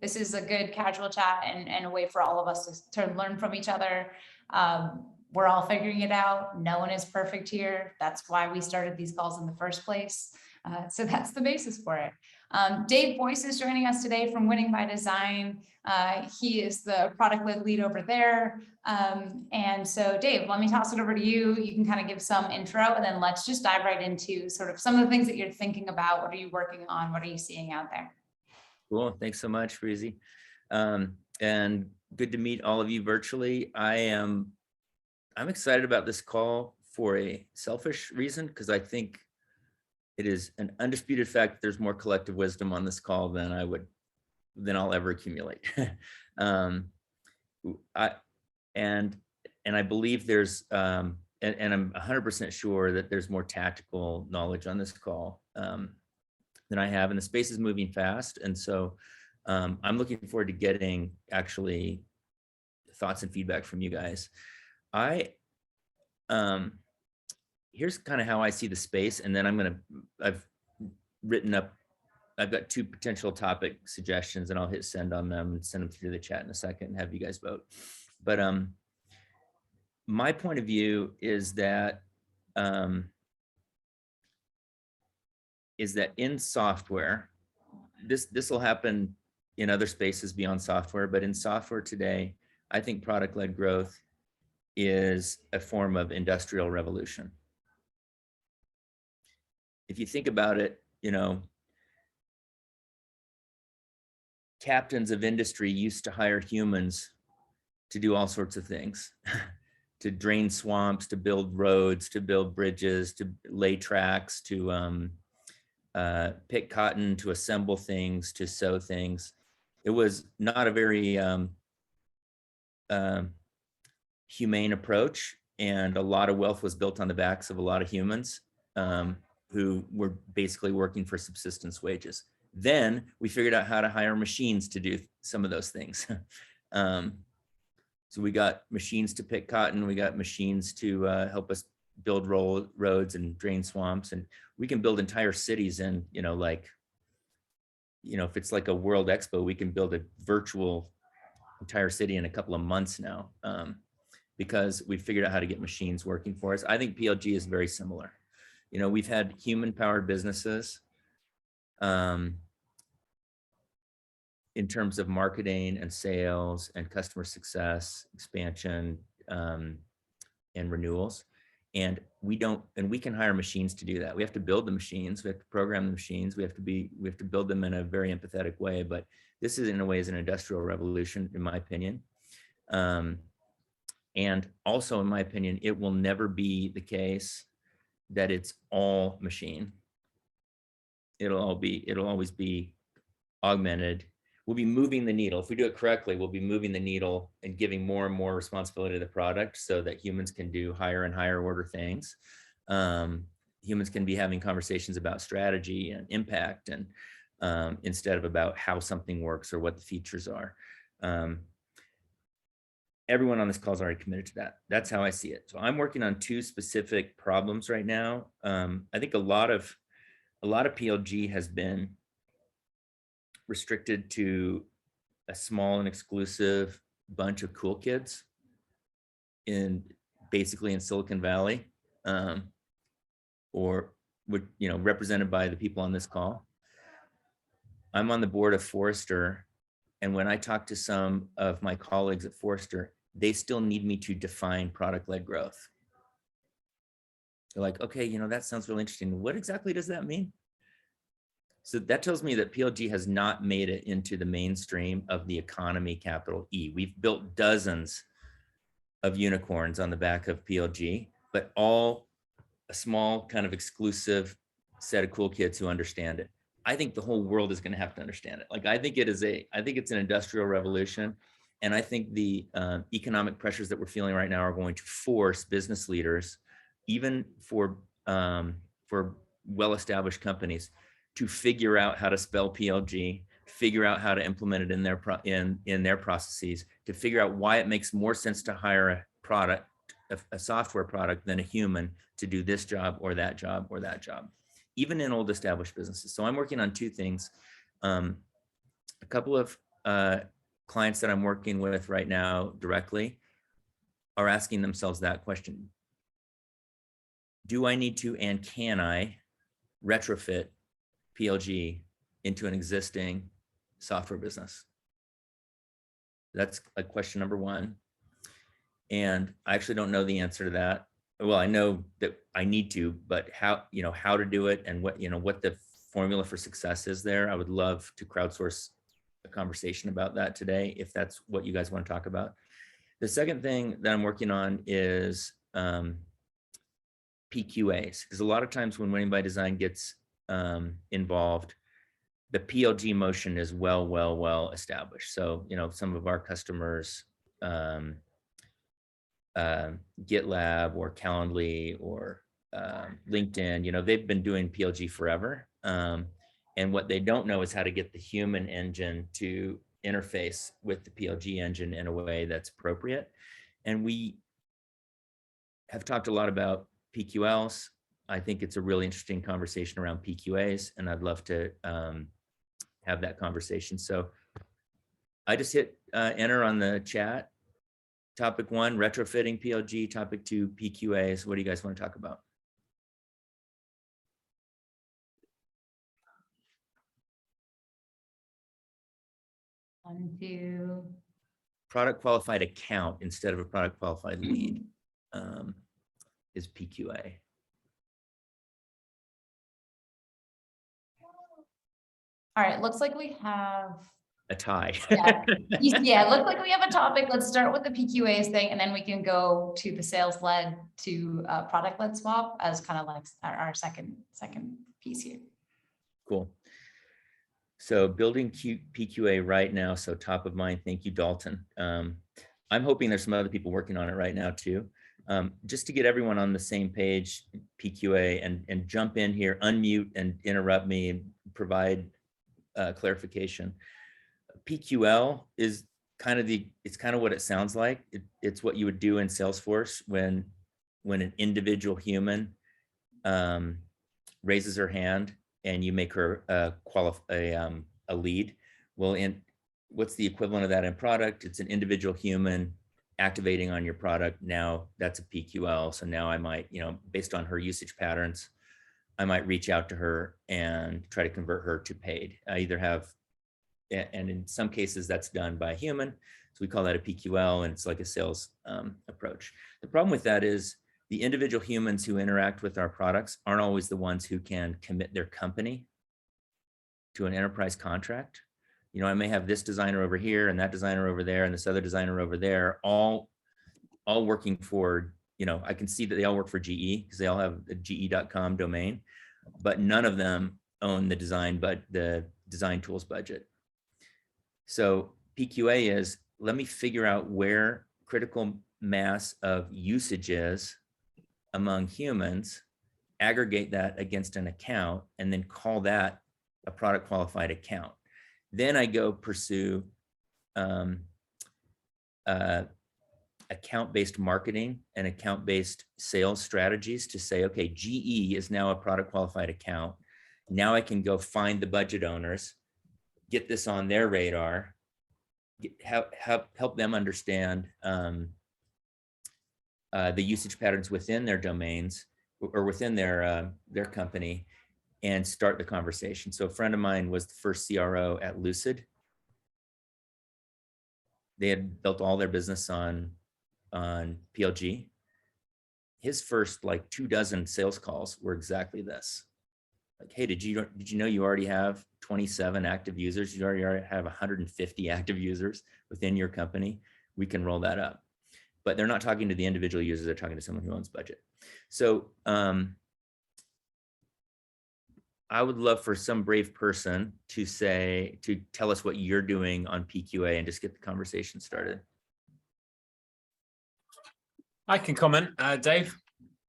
This is a good casual chat and a way for all of us to learn from each other. We're all figuring it out. No one is perfect here. That's why we started these calls in the first place. So that's the basis for it. Dave Boyce is joining us today from Winning by Design. He is the product-led lead over there. And so Dave, let me toss it over to you. You can kind of give some intro, and then let's just dive right into sort of some of the things that you're thinking about. What are you working on? What are you seeing out there? Cool. Thanks so much, Breezy. And good to meet all of you virtually. I'm excited about this call for a selfish reason, because I think it is an undisputed fact that there's more collective wisdom on this call than I'll ever accumulate. I believe there's and I'm 100% sure that there's more tactical knowledge on this call than I have, and the space is moving fast. And so I'm looking forward to getting actually thoughts and feedback from you guys. Here's kind of how I see the space, and then I've got 2 potential topic suggestions, and I'll hit send on them and send them through the chat in a second and have you guys vote. But my point of view is that in software, this will happen in other spaces beyond software, but in software today, I think product-led growth is a form of industrial revolution. If you think about it, captains of industry used to hire humans to do all sorts of things, to drain swamps, to build roads, to build bridges, to lay tracks, to pick cotton, to assemble things, to sew things. It was not a very humane approach, and a lot of wealth was built on the backs of a lot of humans who were basically working for subsistence wages. Then we figured out how to hire machines to do some of those things. So we got machines to pick cotton, we got machines to help us build roads and drain swamps, and we can build entire cities in, if it's like a World Expo, we can build a virtual entire city in a couple of months now, because we figured out how to get machines working for us. I think PLG is very similar. We've had human-powered businesses in terms of marketing and sales and customer success, expansion, and renewals. And we can hire machines to do that. We have to build the machines, we have to program the machines, we have to build them in a very empathetic way. But this is, in a way, is an industrial revolution, in my opinion. And also, in my opinion, it will never be the case that it's all machine. It'll always be augmented. We'll be moving the needle. If we do it correctly, we'll be moving the needle and giving more and more responsibility to the product so that humans can do higher and higher order things. Humans can be having conversations about strategy and impact, and instead of about how something works or what the features are. Everyone on this call is already committed to that. That's how I see it. So I'm working on 2 specific problems right now. I think a lot of PLG has been restricted to a small and exclusive bunch of cool kids basically in Silicon Valley, or represented by the people on this call. I'm on the board of Forrester, and when I talk to some of my colleagues at Forrester, they still need me to define product-led growth. They're like, okay, that sounds really interesting. What exactly does that mean? So that tells me that PLG has not made it into the mainstream of the economy, capital E. We've built dozens of unicorns on the back of PLG, but all a small kind of exclusive set of cool kids who understand it. I think the whole world is going to have to understand it. I think it's an industrial revolution. And I think the economic pressures that we're feeling right now are going to force business leaders, even for well-established companies, to figure out how to spell PLG, figure out how to implement it in their processes, to figure out why it makes more sense to hire a software product than a human to do this job or that job or that job, even in old established businesses. So I'm working on 2 things. A couple of clients that I'm working with right now directly are asking themselves that question. Do I need to and can I retrofit PLG into an existing software business? That's like question number one. And I actually don't know the answer to that. Well, I know that I need to, but how to do it and what the formula for success is there. I would love to crowdsource a conversation about that today, if that's what you guys want to talk about. The second thing that I'm working on is PQAs, because a lot of times when Winning by Design gets involved, the PLG motion is well established. So, some of our customers, GitLab or Calendly or LinkedIn, they've been doing PLG forever. And what they don't know is how to get the human engine to interface with the PLG engine in a way that's appropriate. And we have talked a lot about PQLs. I think it's a really interesting conversation around PQAs, and I'd love to have that conversation. So I just hit enter on the chat. Topic 1, retrofitting PLG. Topic 2, PQAs. What do you guys want to talk about? One, two. Product qualified account instead of a product qualified lead is PQA. All right, looks like we have a tie. Yeah, it looks like we have a topic. Let's start with the PQAs thing, and then we can go to the sales-led to product-led swap as kind of like our second piece here. Cool. So building PQA right now, so top of mind. Thank you, Dalton. I'm hoping there's some other people working on it right now too. Just to get everyone on the same page, PQA, and jump in here, unmute and interrupt me and provide clarification. PQL is kind of what it sounds like. It's what you would do in Salesforce when an individual human raises her hand and you make her a lead. Well, what's the equivalent of that in product? It's an individual human activating on your product. Now that's a PQL. So now I might, based on her usage patterns, I might reach out to her and try to convert her to paid. I either have, and in some cases that's done by a human. So we call that a PQL, and it's like a sales approach. The problem with that is the individual humans who interact with our products aren't always the ones who can commit their company to an enterprise contract. I may have this designer over here and that designer over there and this other designer over there, all working for, I can see that they all work for GE because they all have a ge.com domain, but none of them own the design tools budget. So PQA is, let me figure out where critical mass of usage is among humans, aggregate that against an account, and then call that a product qualified account. Then I go pursue account-based marketing and account-based sales strategies to say, okay, GE is now a product qualified account. Now I can go find the budget owners, get this on their radar, help them understand the usage patterns within their domains or within their company, and start the conversation. So a friend of mine was the first CRO at Lucid. They had built all their business on PLG. His first 24 sales calls were exactly this. Like, hey, did you know you already have 27 active users? You already have 150 active users within your company. We can roll that up. But they're not talking to the individual users, they're talking to someone who owns budget. So I would love for some brave person to tell us what you're doing on PQA and just get the conversation started. I can comment, Dave.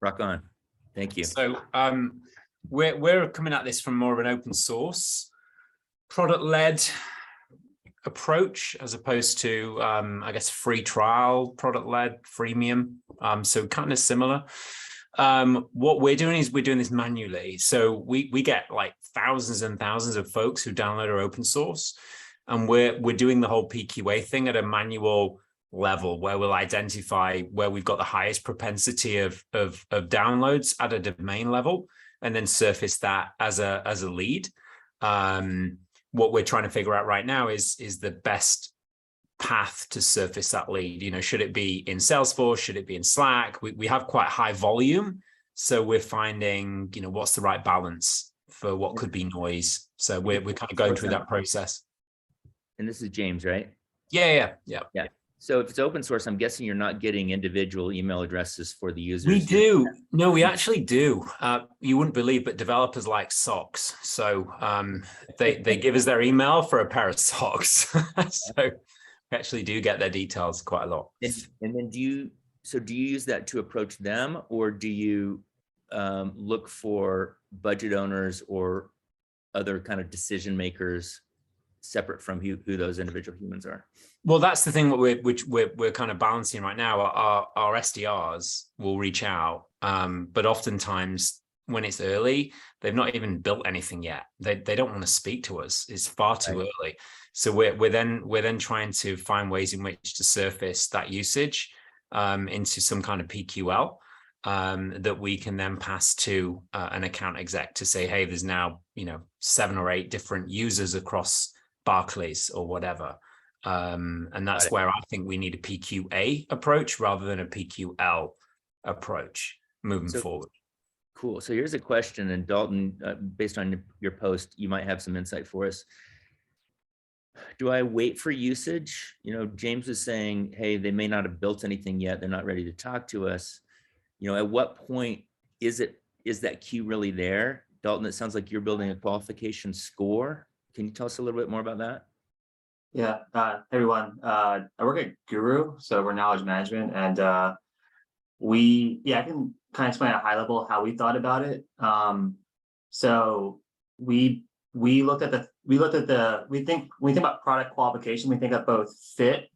Rock on. Thank you. So we're coming at this from more of an open source, product-led approach, as opposed to, I guess, free trial, product-led, freemium. So kind of similar. What we're doing is we're doing this manually. So we get thousands and thousands of folks who download our open source. and we're doing the whole PQA thing at a manual level where we'll identify where we've got the highest propensity of downloads at a domain level, and then surface that as a lead. What we're trying to figure out right now is the best path to surface that lead. You know, should it be in Salesforce? Should it be in Slack? We have quite high volume, so we're finding, you know, what's the right balance for what could be noise. So we're kind of going through that process. And this is James, right? Yeah. So if it's open source, I'm guessing you're not getting individual email addresses for the users. We do. No, we actually do. You wouldn't believe, but developers like socks. So they give us their email for a pair of socks. So we actually do get their details quite a lot. And then do you use that to approach them, or do you look for budget owners or other kind of decision makers separate from who those individual humans are? Well, that's the thing which we're kind of balancing right now. Our SDRs will reach out, but oftentimes when it's early, they've not even built anything yet. They don't want to speak to us. It's far too early. So we're then trying to find ways in which to surface that usage into some kind of PQL that we can then pass to an account exec to say, hey, there's now 7 or 8 different users across Barclays or whatever. And that's where I think we need a PQA approach rather than a PQL approach moving forward. Cool. So here's a question, and Dalton, based on your post, you might have some insight for us. Do I wait for usage? James was saying, hey, they may not have built anything yet. They're not ready to talk to us. At what point is that queue really there? Dalton, it sounds like you're building a qualification score. Can you tell us a little bit more about that? Yeah, hey everyone. I work at Guru, so we're knowledge management, and I can kind of explain at a high level how we thought about it. So we looked at when we think about product qualification, we think of both fit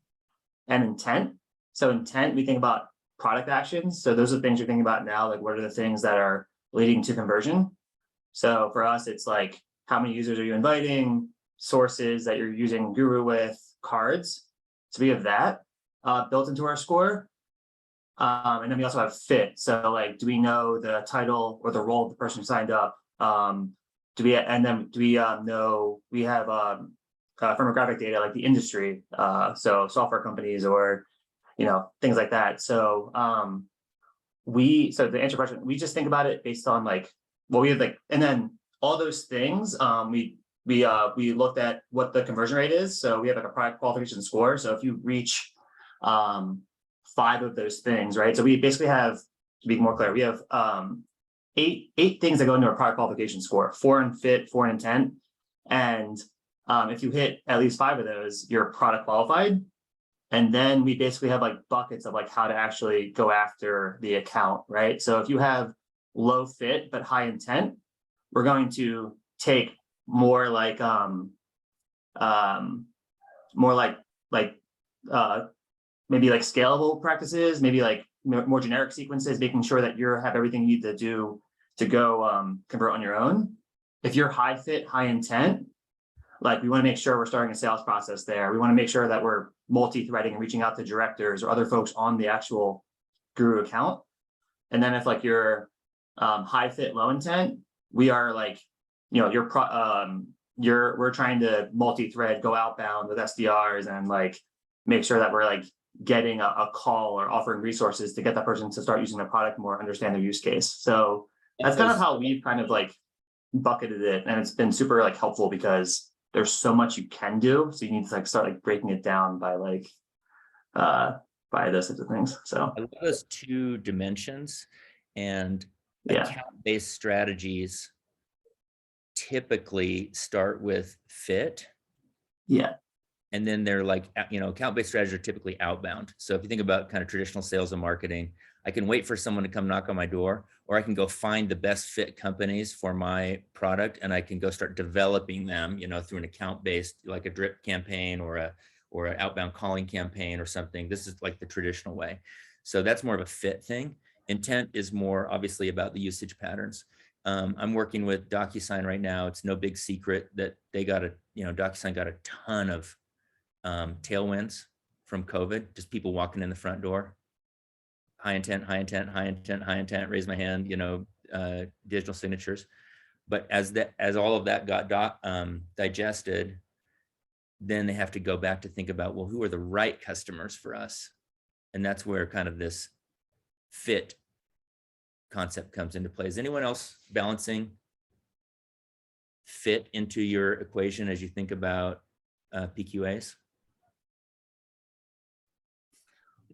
and intent. So intent, we think about product actions. So those are the things you're thinking about now, like what are the things that are leading to conversion? So for us, it's like, how many users are you inviting, sources that you're using Guru with, cards. So we have that built into our score. And then we also have fit. So like, do we know the title or the role of the person who signed up? Do we know we have firmographic data like the industry, so software companies or things like that. So to answer your question, we just think about it based on like what we have, like, and then all those things we looked at what the conversion rate is. So we have like a product qualification score. So if you reach 5 of those things, right? So we basically have, to be more clear, we have 8 things that go into a product qualification score: 4 in fit, 4 in intent. And if you hit at least 5 of those, you're product qualified. And then we basically have like buckets of like how to actually go after the account, right? So if you have low fit but high intent, we're going to take more like maybe like scalable practices, maybe like more generic sequences, making sure that you have everything you need to do to go convert on your own. If you're high fit, high intent, like we want to make sure we're starting a sales process there. We want to make sure that we're multi-threading and reaching out to directors or other folks on the actual Guru account. And then if like you're high fit, low intent, we are like, we're trying to multi-thread, go outbound with SDRs and like make sure that we're like getting a call or offering resources to get that person to start using the product more, understand their use case. So that's kind of how we've kind of like bucketed it. And it's been super like helpful because there's so much you can do. So you need to like start like breaking it down by like by those types of things. So I love those 2 dimensions, and account-based strategies typically start with fit. Yeah. And then they're like, account-based strategies are typically outbound. So if you think about kind of traditional sales and marketing, I can wait for someone to come knock on my door, or I can go find the best fit companies for my product, and I can go start developing them, through an account-based, like a drip campaign or an outbound calling campaign or something. This is like the traditional way. So that's more of a fit thing. Intent is more obviously about the usage patterns. I'm working with DocuSign right now. It's no big secret that they got DocuSign got a ton of tailwinds from COVID, just people walking in the front door. High intent, high intent, high intent, high intent, raise my hand, digital signatures. But as all of that got digested, then they have to go back to think about, well, who are the right customers for us? And that's where kind of this fit concept comes into play. Is anyone else balancing fit into your equation as you think about PQAs?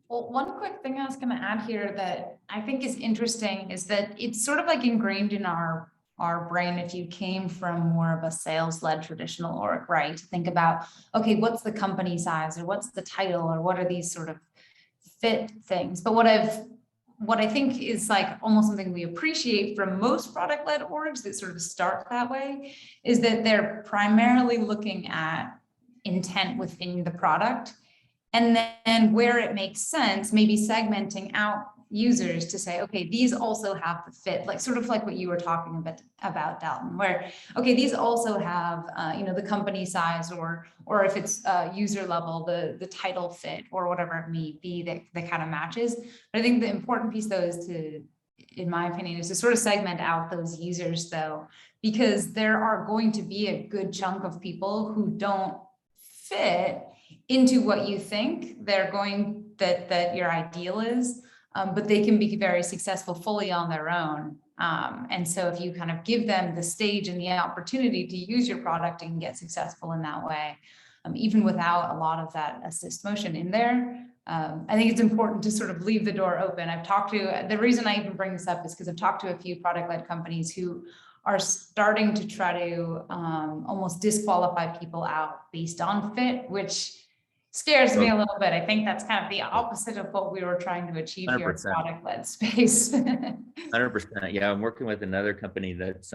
Well, one quick thing I was going to add here that I think is interesting is that it's sort of like ingrained in our brain if you came from more of a sales-led traditional org, right? To think about, okay, what's the company size or what's the title or what are these sort of fit things? But what I think is like almost something we appreciate from most product-led orgs that sort of start that way is that they're primarily looking at intent within the product. And then where it makes sense, maybe segmenting out users to say, okay, these also have the fit, like sort of like what you were talking about Dalton, where, okay, these also have, the company size or if it's user level, the title fit or whatever it may be that kind of matches. But I think the important piece though is in my opinion, is to sort of segment out those users though, because there are going to be a good chunk of people who don't fit into what you think that your ideal is, but they can be very successful fully on their own. And so if you kind of give them the stage and the opportunity to use your product and get successful in that way, even without a lot of that assist motion in there, I think it's important to sort of leave the door open. The reason I even bring this up is because I've talked to a few product-led companies who are starting to try to almost disqualify people out based on fit, which scares me a little bit. I think that's kind of the opposite of what we were trying to achieve 100%. Here in product-led space. 100%. Yeah, I'm working with another company that's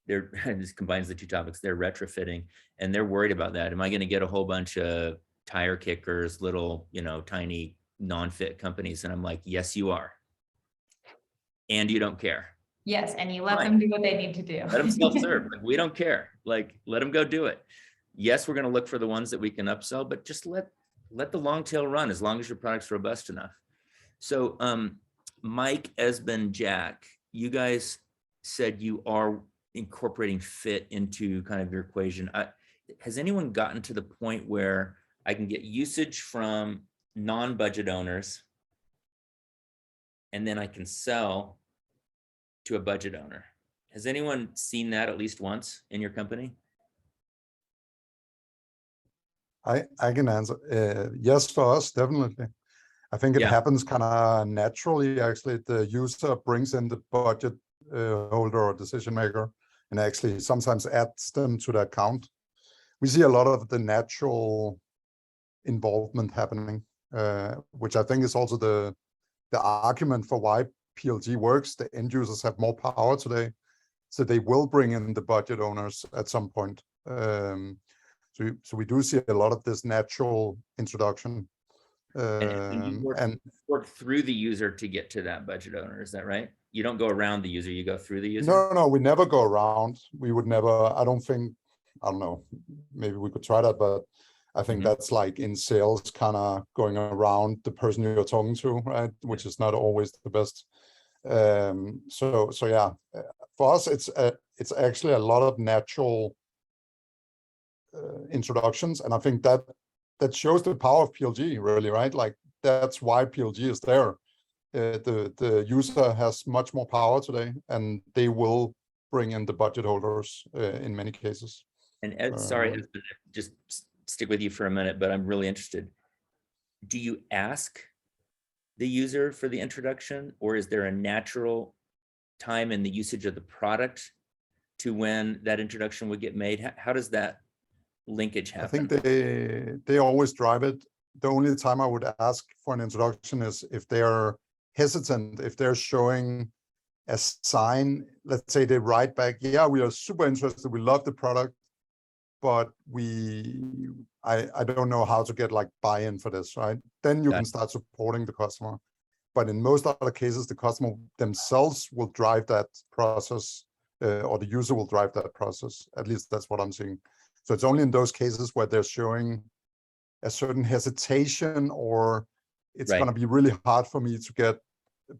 this combines the two topics. They're retrofitting, and they're worried about that. Am I going to get a whole bunch of tire kickers, little, tiny non-fit companies? And I'm like, yes, you are. And you don't care. Yes, and you let them do what they need to do. Let them self-serve. Like, we don't care. Like, let them go do it. Yes, we're going to look for the ones that we can upsell, but just let the long tail run as long as your product's robust enough. So Mike, Esben, Jack, you guys said you are incorporating fit into kind of your equation. Has anyone gotten to the point where I can get usage from non-budget owners and then I can sell to a budget owner? Has anyone seen that at least once in your company? I can answer. Yes, for us, definitely. I think it happens kind of naturally. Actually, the user brings in the budget holder or decision maker and actually sometimes adds them to the account. We see a lot of the natural involvement happening, which I think is also the argument for why PLG works. The end users have more power today, so they will bring in the budget owners at some point. So we do see a lot of this natural introduction. And you work through the user to get to that budget owner, is that right? You don't go around the user, you go through the user? No, we never go around. We would never, I don't know, maybe we could try that, but I think that's like in sales, kind of going around the person you're talking to, right? Which is not always the best. So yeah, for us, it's actually a lot of natural introductions, and I think that shows the power of PLG, really, right? Like, that's why PLG is there. The user has much more power today, and they will bring in the budget holders in many cases. And sorry, just stick with you for a minute, but I'm really interested. Do you ask the user for the introduction, or is there a natural time in the usage of the product to when that introduction would get made? How does that linkage happen? I think they always drive it. The only time I would ask for an introduction is if they're hesitant, if they're showing a sign. Let's say they write back, yeah, we are super interested, we love the product, but I don't know how to get like buy-in for this, right? Then you can start supporting the customer. but in most other cases, the customer themselves will drive that process, or the user will drive that process. At least that's what I'm seeing. So it's only in those cases where they're showing a certain hesitation, or it's going to be really hard for me to get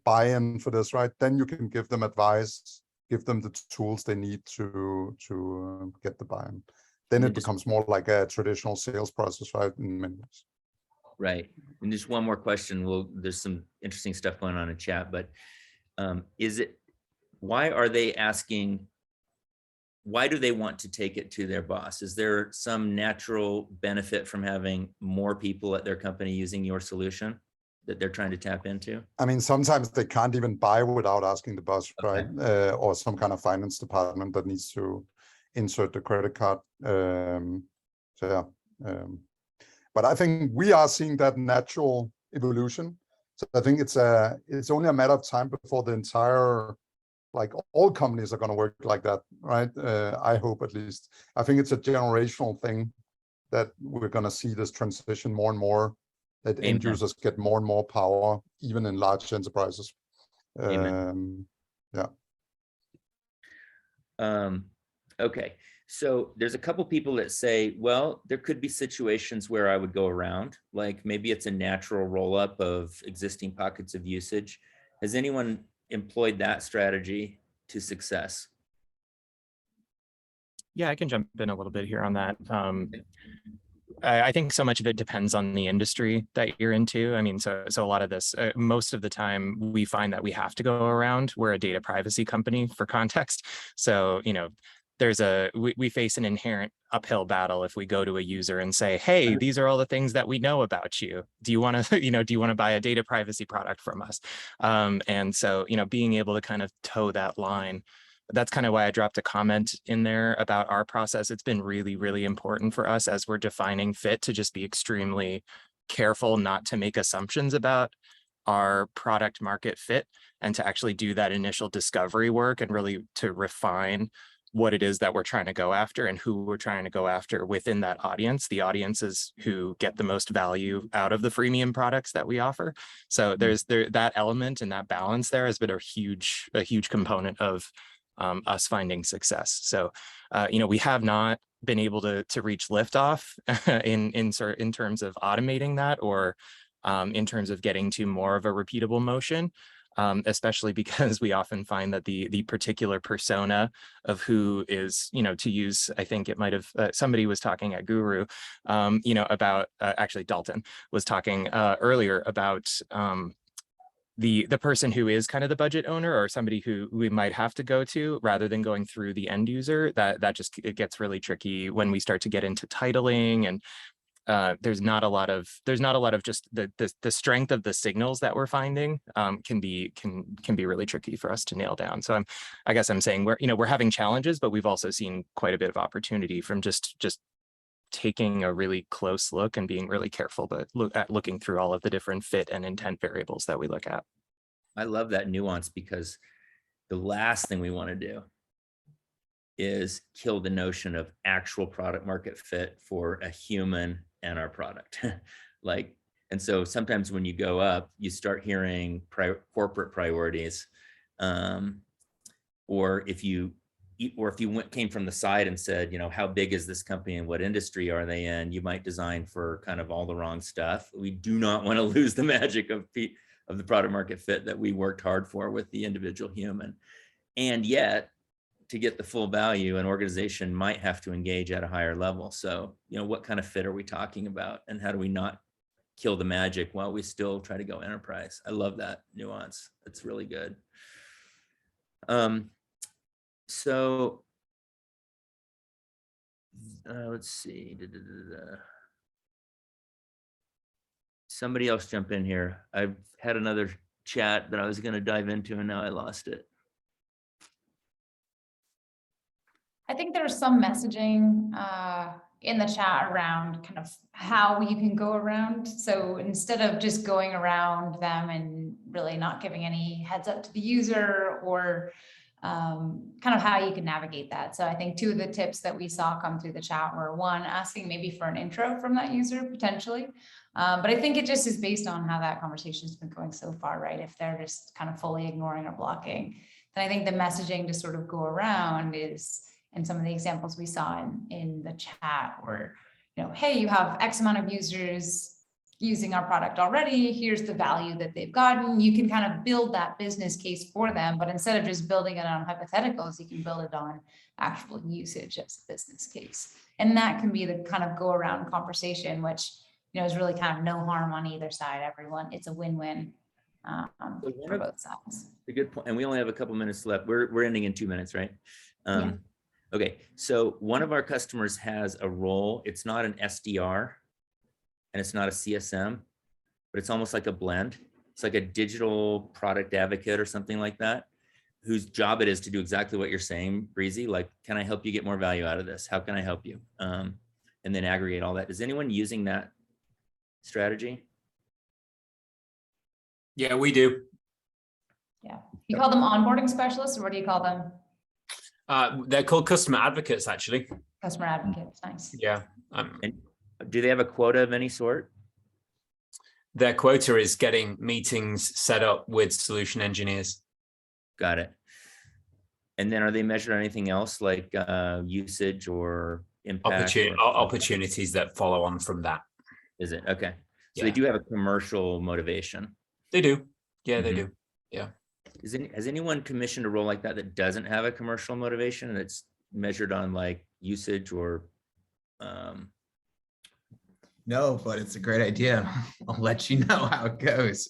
buy-in for this, right? Then you can give them advice, give them the tools they need to get the buy-in. Then it becomes more like a traditional sales process, right? In many ways. Right. And just one more question. Well, there's some interesting stuff going on in chat, but why are they asking, why do they want to take it to their boss? Is there some natural benefit from having more people at their company using your solution that they're trying to tap into? I mean, sometimes they can't even buy without asking the boss, right? Or some kind of finance department that needs to insert the credit card. But I think we are seeing that natural evolution. So I think it's only a matter of time before the entire, like all companies are going to work like that, right? I hope at least. I think it's a generational thing that we're going to see this transition more and more, that end users get more and more power, even in large enterprises. Okay, so there's a couple people that say, well, there could be situations where I would go around, like maybe it's a natural roll up of existing pockets of usage. Has anyone employed that strategy to success? Yeah, I can jump in a little bit here on that. I think so much of it depends on the industry that you're into. I mean, so a lot of this, most of the time we find that we have to go around. We're a data privacy company, for context. So, you know, we face an inherent uphill battle if we go to a user and say, hey, these are all the things that we know about you. Do you want to, do you want to buy a data privacy product from us? And so, being able to kind of toe that line. That's kind of why I dropped a comment in there about our process. It's been really, really important for us as we're defining fit to just be extremely careful not to make assumptions about our product market fit, and to actually do that initial discovery work and really to refine what it is that we're trying to go after and who we're trying to go after within that audience, the audiences who get the most value out of the freemium products that we offer. So there's that element and that balance there has been a huge component of us finding success. So, we have not been able to reach liftoff in terms of automating that, or in terms of getting to more of a repeatable motion, especially because we often find that the particular persona of who is, to use, I think it might have, somebody was talking at Guru, about, actually Dalton was talking earlier about the person who is kind of the budget owner, or somebody who we might have to go to rather than going through the end user. That just, it gets really tricky when we start to get into titling, and there's not a lot of just the strength of the signals that we're finding can be really tricky for us to nail down. So I guess I'm saying we're having challenges, but we've also seen quite a bit of opportunity from just taking a really close look and being really careful, but looking through all of the different fit and intent variables that we look at. I love that nuance, because the last thing we want to do is kill the notion of actual product market fit for a human and our product. And so sometimes when you go up, you start hearing corporate priorities, or if you came from the side and said, how big is this company and what industry are they in, you might design for kind of all the wrong stuff. We do not want to lose the magic of the product market fit that we worked hard for with the individual human. And yet, to get the full value, an organization might have to engage at a higher level. So, what kind of fit are we talking about, and how do we not kill the magic while we still try to go enterprise? I love that nuance. It's really good. So let's see. Somebody else jump in here. I've had another chat that I was going to dive into, and now I lost it. I think there's some messaging in the chat around kind of how you can go around. So instead of just going around them and really not giving any heads up to the user, or kind of how you can navigate that. So I think 2 of the tips that we saw come through the chat were, 1, asking maybe for an intro from that user potentially. But I think it just is based on how that conversation has been going so far, right? If they're just kind of fully ignoring or blocking, then I think the messaging to sort of go around is, and some of the examples we saw in the chat were, you know, hey, you have X amount of users using our product already. Here's the value that they've gotten. You can kind of build that business case for them, but instead of just building it on hypotheticals, you can build it on actual usage as a business case. And that can be the kind of go around conversation, which, you know, is really kind of no harm on either side. Everyone, it's a win-win for both sides. A good point. And we only have a couple minutes left. We're ending in 2 minutes, right? Yeah. Okay. So one of our customers has a role. It's not an SDR and it's not a CSM, but it's almost like a blend. It's like a digital product advocate or something like that, whose job it is to do exactly what you're saying, Breezy. Like, can I help you get more value out of this? How can I help you? And then aggregate all that. Is anyone using that strategy? Yeah, we do. Yeah. You call them onboarding specialists, or what do you call them? They're called customer advocates, actually. Customer advocates. Nice. Yeah. And do they have a quota of any sort? Their quota is getting meetings set up with solution engineers. Got it. And then are they measured on anything else like usage or impact? Opportunities that follow on from that. Is it? Okay. So Yeah. they do have a commercial motivation. They do. Yeah, they Mhm. do. Yeah. Has anyone commissioned a role like that doesn't have a commercial motivation and it's measured on like usage or No, but it's a great idea. I'll let you know how it goes.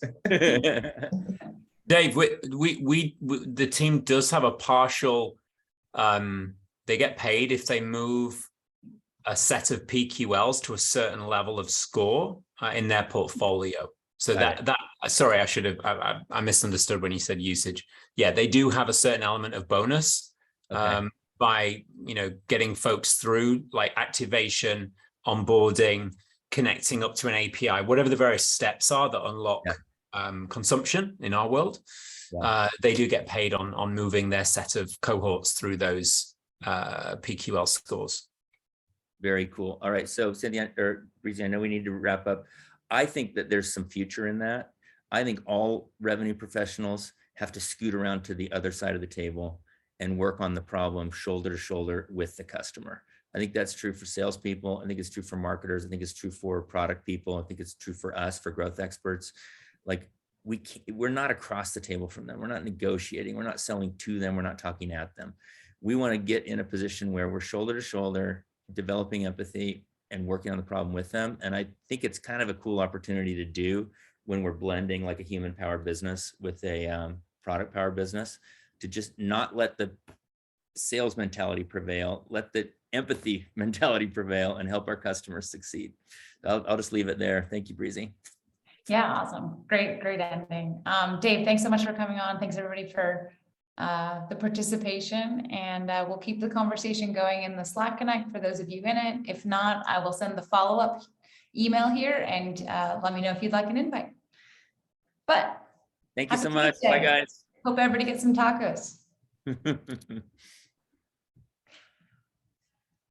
Dave, the team does have a partial, they get paid if they move a set of PQLs to a certain level of score in their portfolio. So sorry, I misunderstood when you said usage. Yeah, they do have a certain element of bonus by, you know, getting folks through like activation, onboarding, connecting up to an API, whatever the various steps are that unlock consumption in our world. They do get paid on moving their set of cohorts through those PQL scores. Very cool. All right. So Cynthia or Breezy, I know we need to wrap up. I think that there's some future in that. I think all revenue professionals have to scoot around to the other side of the table and work on the problem shoulder to shoulder with the customer. I think that's true for salespeople. I think it's true for marketers. I think it's true for product people. I think it's true for us, for growth experts. Like we're not across the table from them. We're not negotiating. We're not selling to them. We're not talking at them. We want to get in a position where we're shoulder to shoulder, developing empathy and working on the problem with them. And I think it's kind of a cool opportunity to do when we're blending like a human powered business with a product powered business, to just not let the sales mentality prevail, let the empathy mentality prevail and help our customers succeed. I'll just leave it there. Thank you, Breezy. Yeah, awesome. Great ending. Dave, thanks so much for coming on. Thanks everybody for the participation, and we'll keep the conversation going in the Slack Connect for those of you in it. If not, I will send the follow-up email here and let me know if you'd like an invite. But thank you so much. Bye, guys. Hope everybody gets some tacos.